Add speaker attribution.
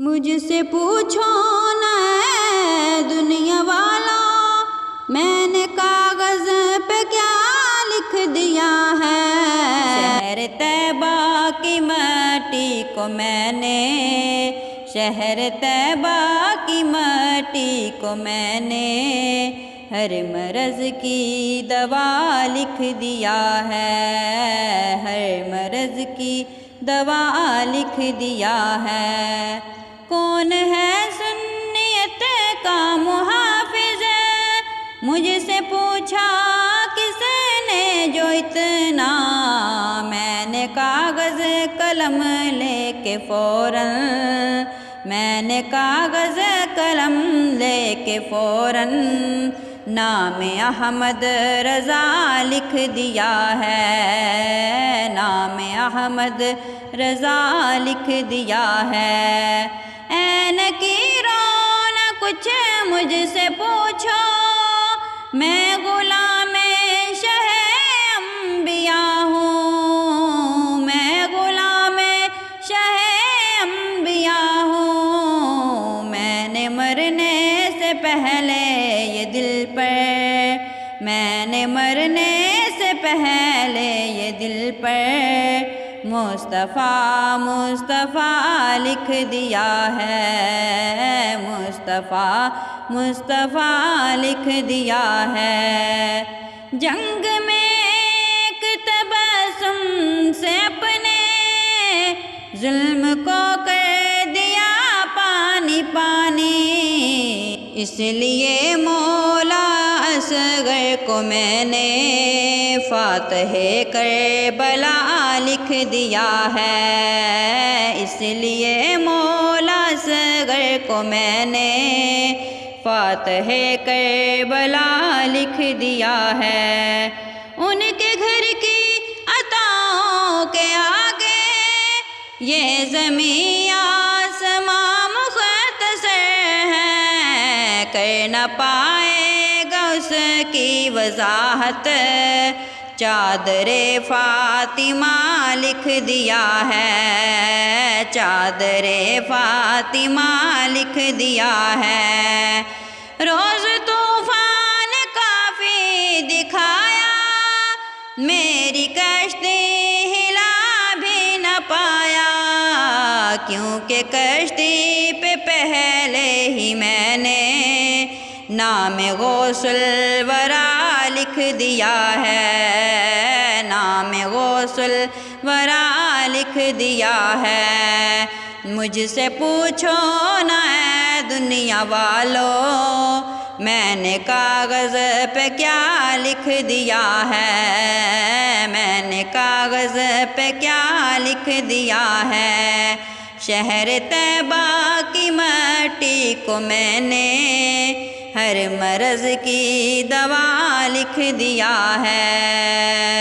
Speaker 1: مجھ سے پوچھو نہ اے دنیا والا، میں نے کاغذ پہ کیا لکھ دیا ہے۔ شہر طیبہ کی مٹی کو میں نے، شہر طیبہ کی مٹی کو میں نے ہر مرض کی دوا لکھ دیا ہے، ہر مرض کی دوا لکھ دیا ہے۔ کون ہے سنیت کا محافظ، مجھ سے پوچھا کس نے جو اتنا، میں نے کاغذ قلم لے کے فوراً، میں نے کاغذ قلم لے کے فوراً نام احمد رضا لکھ دیا ہے، نام احمد رضا لکھ دیا ہے۔ اے نکیروں نہ کچھ مجھ سے پوچھو، میں غلام شہ انبیاء ہوں، میں غلام شہ انبیاء ہوں۔ میں نے مرنے سے پہلے یہ دل پر، میں نے مرنے سے پہلے یہ دل پر مصطفیٰ مصطفیٰ لکھ دیا ہے، مصطفیٰ مصطفیٰ لکھ دیا ہے۔ جنگ میں ایک تبسم سے اپنے ظلم کو کر دیا پانی پانی، اس لیے مولا اصغر کو میں نے فاتح کربلا لکھ دیا ہے، اس لیے مولا اصغر کو میں نے فاتح کربلا لکھ دیا ہے۔ ان کے گھر کی عطاؤں کے آگے یہ زمین آسماں مختصر ہے، کر نہ پائے گا اس کی وضاحت، چادر فاطمہ لکھ دیا ہے، چادر فاطمہ لکھ دیا ہے۔ روز طوفان کافی دکھایا، میری کشتی ہلا بھی نہ پایا، کیونکہ کشتی پہ پہلے ہی میں نے نام غوث الورا لکھ دیا ہے، نام غوث الورا لکھ دیا ہے۔ مجھ سے پوچھو نہ اے دنیا والو، میں نے کاغذ پہ کیا لکھ دیا ہے، میں نے کاغذ پہ کیا لکھ دیا ہے۔ شہر طیبہ کی مٹی کو میں نے ہر مرض کی دوا لکھ دیا ہے۔